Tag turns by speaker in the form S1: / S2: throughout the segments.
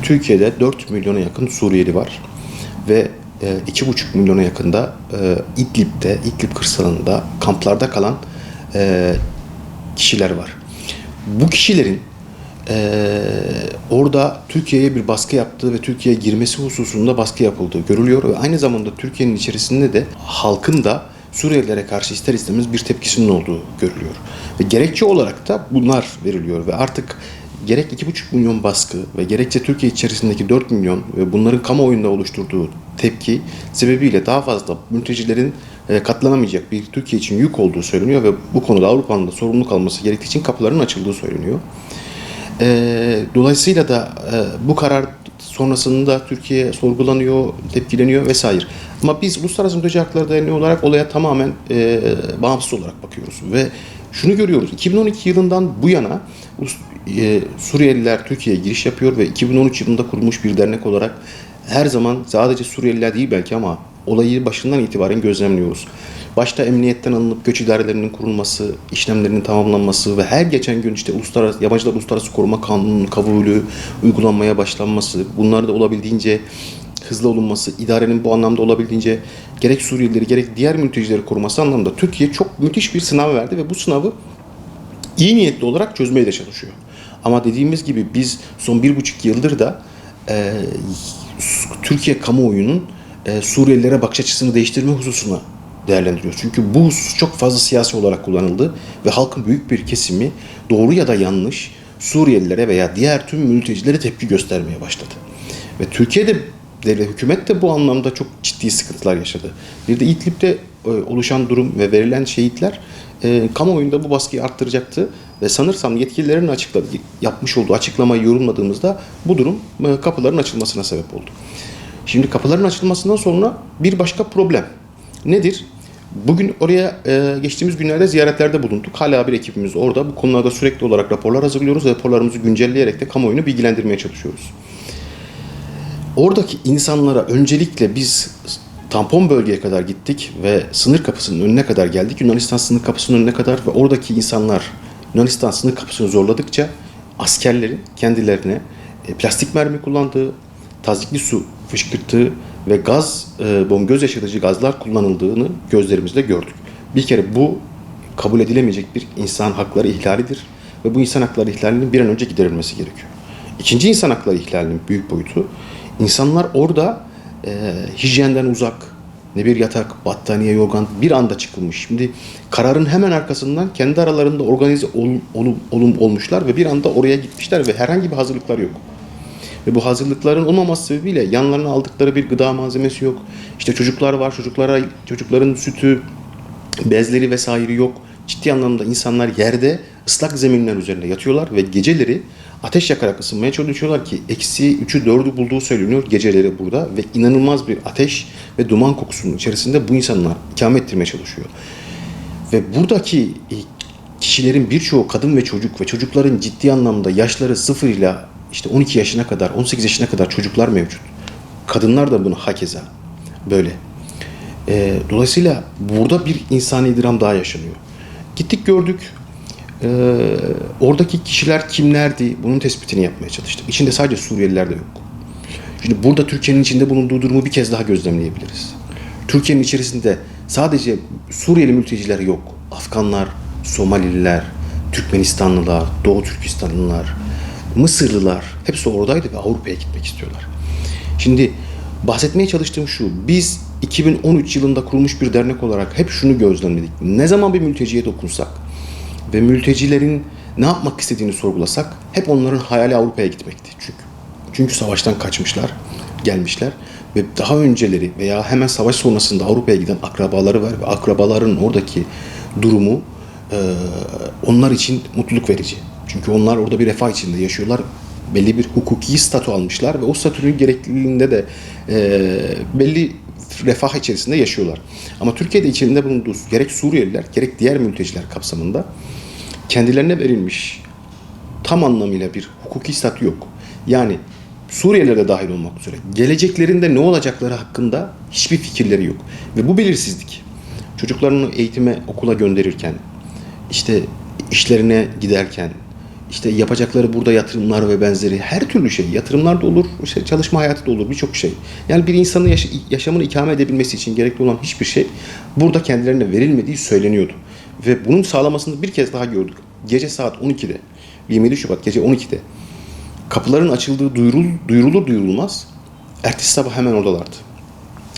S1: Türkiye'de 4 milyona yakın Suriyeli var ve 2,5 milyona yakında İdlib kırsalında, kamplarda kalan kişiler var. Bu kişilerin orada Türkiye'ye bir baskı yaptığı ve Türkiye'ye girmesi hususunda baskı yapıldığı görülüyor ve aynı zamanda Türkiye'nin içerisinde de halkın da Suriyelilere karşı ister istemez bir tepkisinin olduğu görülüyor. Ve gerekçe olarak da bunlar veriliyor ve artık gerek 2,5 milyon baskı ve gerekçe Türkiye içerisindeki 4 milyon ve bunların kamuoyunda oluşturduğu tepki sebebiyle daha fazla mültecilerin katlanamayacak bir Türkiye için yük olduğu söyleniyor ve bu konuda Avrupa'nın da sorumluluk alması gerektiği için kapıların açıldığı söyleniyor. Dolayısıyla da bu karar sonrasında Türkiye sorgulanıyor, tepkileniyor vesaire. Ama biz Uluslararası Mülteci Hakları Derneği olarak olaya tamamen bağımsız olarak bakıyoruz. Ve şunu görüyoruz, 2012 yılından bu yana Suriyeliler Türkiye'ye giriş yapıyor ve 2013 yılında kurulmuş bir dernek olarak her zaman sadece Suriyeliler değil belki ama olayı başından itibaren gözlemliyoruz. Başta emniyetten alınıp göç idarelerinin kurulması, işlemlerinin tamamlanması ve her geçen gün işte Yabancılar Uluslararası Koruma Kanunu'nun kabulü uygulanmaya başlanması, bunlar da olabildiğince hızlı olunması, idarenin bu anlamda olabildiğince gerek Suriyelileri gerek diğer mültecileri koruması anlamında Türkiye çok müthiş bir sınav verdi ve bu sınavı iyi niyetli olarak çözmeye de çalışıyor. Ama dediğimiz gibi biz son 1,5 yıldır da Türkiye kamuoyunun Suriyelilere bakış açısını değiştirme hususuna değerlendiriyor. Çünkü bu husus çok fazla siyasi olarak kullanıldı ve halkın büyük bir kesimi doğru ya da yanlış Suriyelilere veya diğer tüm mültecilere tepki göstermeye başladı. Ve Türkiye'de hükümet de bu anlamda çok ciddi sıkıntılar yaşadı. Bir de İdlib'de oluşan durum ve verilen şehitler kamuoyunda bu baskıyı arttıracaktı ve sanırsam yetkililerin yapmış olduğu açıklamayı yorumladığımızda bu durum kapıların açılmasına sebep oldu. Şimdi kapıların açılmasından sonra bir başka problem nedir? Bugün oraya geçtiğimiz günlerde ziyaretlerde bulunduk. Hala bir ekibimiz orada. Bu konularda sürekli olarak raporlar hazırlıyoruz. Raporlarımızı güncelleyerek de kamuoyunu bilgilendirmeye çalışıyoruz. Oradaki insanlara öncelikle biz tampon bölgeye kadar gittik ve sınır kapısının önüne kadar geldik. Yunanistan sınır kapısının önüne kadar ve oradaki insanlar Yunanistan sınır kapısını zorladıkça askerlerin kendilerine plastik mermi kullandığı, tazyikli su fışkırttığı ve göz yaşarıcı gazlar kullanıldığını gözlerimizle gördük. Bir kere bu kabul edilemeyecek bir insan hakları ihlalidir ve bu insan hakları ihlalinin bir an önce giderilmesi gerekiyor. İkinci insan hakları ihlalinin büyük boyutu, insanlar orada hijyenden uzak, ne bir yatak, battaniye, yorgan bir anda çıkılmış. Şimdi kararın hemen arkasından kendi aralarında organize olmuşlar ve bir anda oraya gitmişler ve herhangi bir hazırlıklar yok. Ve bu hazırlıkların olmaması sebebiyle yanlarına aldıkları bir gıda malzemesi yok. İşte çocuklar var, çocukların sütü, bezleri vesaire yok. Ciddi anlamda insanlar yerde ıslak zeminler üzerinde yatıyorlar ve geceleri ateş yakarak ısınmaya çalışıyorlar ki -3'ü 4'ü bulduğu söyleniyor geceleri burada ve inanılmaz bir ateş ve duman kokusunun içerisinde bu insanlar ikamet ettirmeye çalışıyor. Ve buradaki kişilerin birçoğu kadın ve çocuk ve çocukların ciddi anlamda yaşları 0 ile işte 12 yaşına kadar, 18 yaşına kadar çocuklar mevcut. Kadınlar da bunu hakeza böyle. Dolayısıyla burada bir insani dram daha yaşanıyor. Gittik gördük. Oradaki kişiler kimlerdi? Bunun tespitini yapmaya çalıştık. İçinde sadece Suriyeliler de yok. Şimdi burada Türkiye'nin içinde bulunduğu durumu bir kez daha gözlemleyebiliriz. Türkiye'nin içerisinde sadece Suriyeli mülteciler yok. Afganlar, Somalililer, Türkmenistanlılar, Doğu Türkistanlılar, Mısırlılar hepsi oradaydı ve Avrupa'ya gitmek istiyorlar. Şimdi bahsetmeye çalıştığım şu, biz 2013 yılında kurulmuş bir dernek olarak hep şunu gözlemledik. Ne zaman bir mülteciye dokunsak ve mültecilerin ne yapmak istediğini sorgulasak hep onların hayali Avrupa'ya gitmekti. Çünkü savaştan kaçmışlar, gelmişler ve daha önceleri veya hemen savaş sonrasında Avrupa'ya giden akrabaları var ve akrabaların oradaki durumu onlar için mutluluk verici. Çünkü onlar orada bir refah içinde yaşıyorlar. Belli bir hukuki statü almışlar ve o statünün gerekliliğinde de belli refah içerisinde yaşıyorlar. Ama Türkiye'de içinde bulunduğu gerek Suriyeliler gerek diğer mülteciler kapsamında kendilerine verilmiş tam anlamıyla bir hukuki statü yok. Yani Suriyeliler de dahil olmak üzere geleceklerinde ne olacakları hakkında hiçbir fikirleri yok. Ve bu belirsizlik çocuklarını eğitime, okula gönderirken, işte işlerine giderken, işte yapacakları burada yatırımlar ve benzeri her türlü şey. Yatırımlar da olur, işte çalışma hayatı da olur, birçok şey. Yani bir insanın yaşamını ikame edebilmesi için gerekli olan hiçbir şey burada kendilerine verilmediği söyleniyordu. Ve bunun sağlamasını bir kez daha gördük. Gece saat 12'de, 27 Şubat gece 12'de kapıların açıldığı duyurulur duyurulmaz ertesi sabah hemen oradalardı.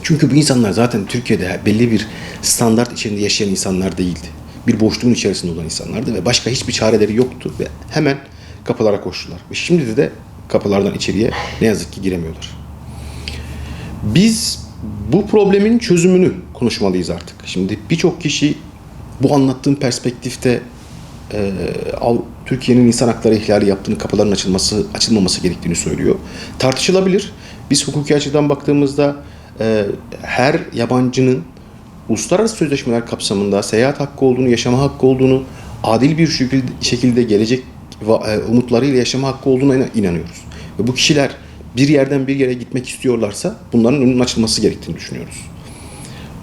S1: Çünkü bu insanlar zaten Türkiye'de belli bir standart içinde yaşayan insanlar değildi. Bir boşluğun içerisinde olan insanlardı ve başka hiçbir çareleri yoktu ve hemen kapılara koştular. Ve şimdi de kapılardan içeriye ne yazık ki giremiyorlar. Biz bu problemin çözümünü konuşmalıyız artık. Şimdi birçok kişi bu anlattığım perspektifte Türkiye'nin insan hakları ihlali yaptığını, kapıların açılmaması gerektiğini söylüyor. Tartışılabilir. Biz hukuki açıdan baktığımızda her yabancının uluslararası sözleşmeler kapsamında seyahat hakkı olduğunu, yaşama hakkı olduğunu, adil bir şekilde gelecek umutlarıyla yaşama hakkı olduğuna inanıyoruz. Ve bu kişiler bir yerden bir yere gitmek istiyorlarsa bunların önünün açılması gerektiğini düşünüyoruz.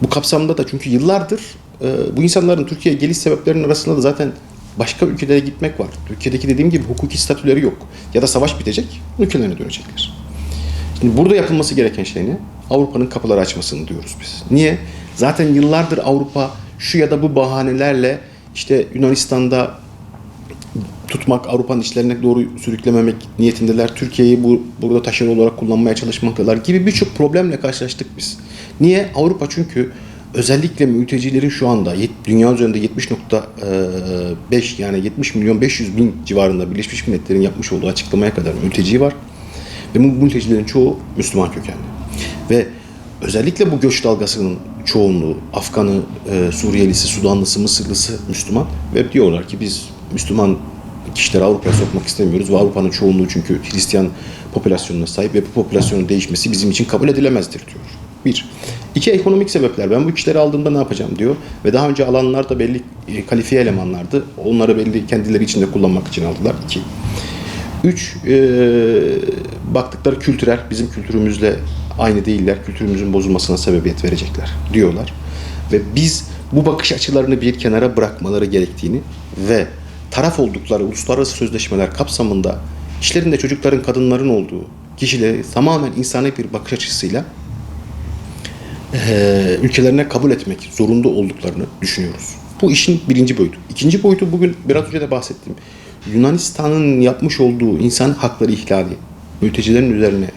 S1: Bu kapsamda da çünkü yıllardır bu insanların Türkiye'ye geliş sebeplerinin arasında da zaten başka ülkelere gitmek var. Türkiye'deki dediğim gibi hukuki statüleri yok. Ya da savaş bitecek, ülkelerine dönecekler. Şimdi burada yapılması gereken şey ne? Avrupa'nın kapıları açmasını diyoruz biz. Niye? Zaten yıllardır Avrupa şu ya da bu bahanelerle işte Yunanistan'da tutmak, Avrupa'nın işlerine doğru sürüklememek niyetindeler. Türkiye'yi burada taşeron olarak kullanmaya çalışmaktalar gibi birçok problemle karşılaştık biz. Niye? Avrupa çünkü özellikle mültecilerin şu anda dünya üzerinde 70.5 yani 70 milyon 500 bin civarında Birleşmiş Milletler'in yapmış olduğu açıklamaya kadar mülteci var. Ve bu mültecilerin çoğu Müslüman kökenli. Ve özellikle bu göç dalgasının çoğunluğu Afganı, Suriyelisi, Sudanlısı, Mısırlısı Müslüman. Ve diyorlar ki biz Müslüman kişileri Avrupa'ya sokmak istemiyoruz. Ve Avrupa'nın çoğunluğu çünkü Hristiyan popülasyonuna sahip ve bu popülasyonun değişmesi bizim için kabul edilemezdir diyor. Bir. İki, ekonomik sebepler. Ben bu kişileri aldığımda ne yapacağım diyor. Ve daha önce alanlar da belli kalifiye elemanlardı. Onları belli kendileri içinde kullanmak için aldılar. İki. Üç, baktıkları kültürel, bizim kültürümüzle aynı değiller. Kültürümüzün bozulmasına sebebiyet verecekler diyorlar. Ve biz bu bakış açılarını bir kenara bırakmaları gerektiğini ve taraf oldukları uluslararası sözleşmeler kapsamında işlerinde çocukların, kadınların olduğu kişileri tamamen insani bir bakış açısıyla ülkelerine kabul etmek zorunda olduklarını düşünüyoruz. Bu işin birinci boyutu. İkinci boyutu bugün biraz önce de bahsettim. Yunanistan'ın yapmış olduğu insan hakları ihlali, mültecilerin üzerine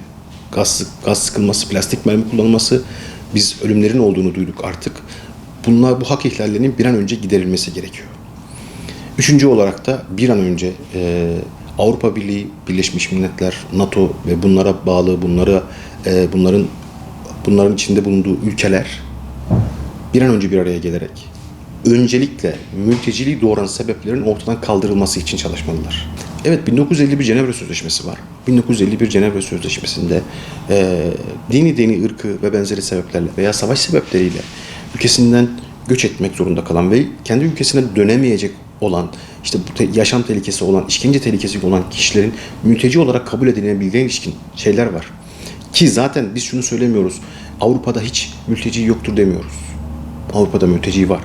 S1: gaz sıkılması, plastik mermi kullanılması, biz ölümlerin olduğunu duyduk artık. Bu hak ihlallerinin bir an önce giderilmesi gerekiyor. Üçüncü olarak da bir an önce Avrupa Birliği, Birleşmiş Milletler, NATO ve bunlara bağlı, bunların içinde bulunduğu ülkeler bir an önce bir araya gelerek öncelikle mülteciliği doğuran sebeplerin ortadan kaldırılması için çalışmalılar. Evet, 1951 Cenevre Sözleşmesi var. 1951 Cenevre Sözleşmesi'nde dini, ırkı ve benzeri sebeplerle veya savaş sebepleriyle ülkesinden göç etmek zorunda kalan ve kendi ülkesine dönemeyecek olan, işte bu yaşam tehlikesi olan, işkence tehlikesi olan kişilerin mülteci olarak kabul edilebildiğine ilişkin şeyler var. Ki zaten biz şunu söylemiyoruz, Avrupa'da hiç mülteci yoktur demiyoruz. Avrupa'da mülteci var.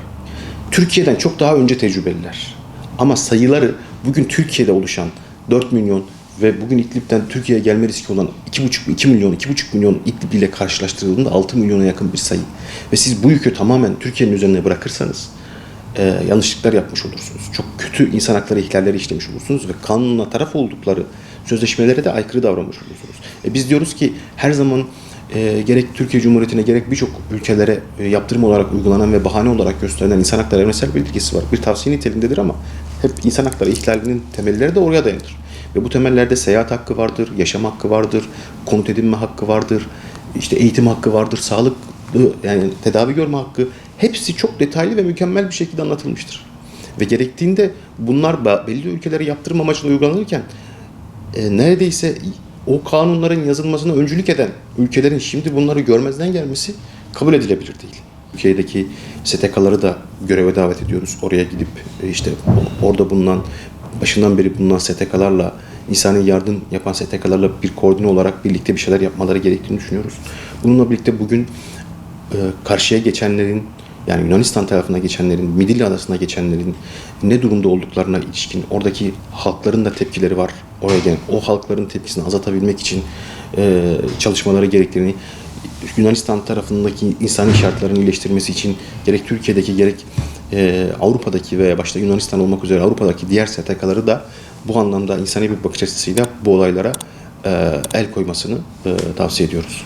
S1: Türkiye'den çok daha önce tecrübeliler. Ama sayıları bugün Türkiye'de oluşan 4 milyon ve bugün İdlib'den Türkiye'ye gelme riski olan 2,5 milyon İdlib ile karşılaştırıldığında 6 milyona yakın bir sayı. Ve siz bu yükü tamamen Türkiye'nin üzerine bırakırsanız yanlışlıklar yapmış olursunuz. Çok kötü insan hakları ihlalleri işlemiş olursunuz ve kanunla taraf oldukları sözleşmelere de aykırı davranmış olursunuz. Biz diyoruz ki her zaman gerek Türkiye Cumhuriyeti'ne gerek birçok ülkelere yaptırım olarak uygulanan ve bahane olarak gösterilen insan hakları evrensel bildirgesi var. Bir tavsiye niteliğindedir ama hep insan hakları ihlalinin temelleri de oraya dayanır. Ve bu temellerde seyahat hakkı vardır, yaşam hakkı vardır, konut edinme hakkı vardır, işte eğitim hakkı vardır, sağlık yani tedavi görme hakkı, hepsi çok detaylı ve mükemmel bir şekilde anlatılmıştır. Ve gerektiğinde bunlar belli ülkelere yaptırım amacıyla uygulanırken neredeyse o kanunların yazılmasına öncülük eden ülkelerin şimdi bunları görmezden gelmesi kabul edilebilir değil. Ülkedeki STK'ları da göreve davet ediyoruz. Oraya gidip işte orada başından beri bulunan STK'larla, insani yardım yapan STK'larla bir koordine olarak birlikte bir şeyler yapmaları gerektiğini düşünüyoruz. Bununla birlikte bugün karşıya geçenlerin yani Yunanistan tarafına geçenlerin, Midilli Adası'na geçenlerin ne durumda olduklarına ilişkin oradaki halkların da tepkileri var. Oraya gelen o halkların tepkisini azaltabilmek için çalışmaları gerektiğini, Yunanistan tarafındaki insani şartların iyileştirmesi için gerek Türkiye'deki gerek Avrupa'daki veya başta Yunanistan olmak üzere Avrupa'daki diğer STK'ları da bu anlamda insani bir bakış açısıyla bu olaylara el koymasını tavsiye ediyoruz.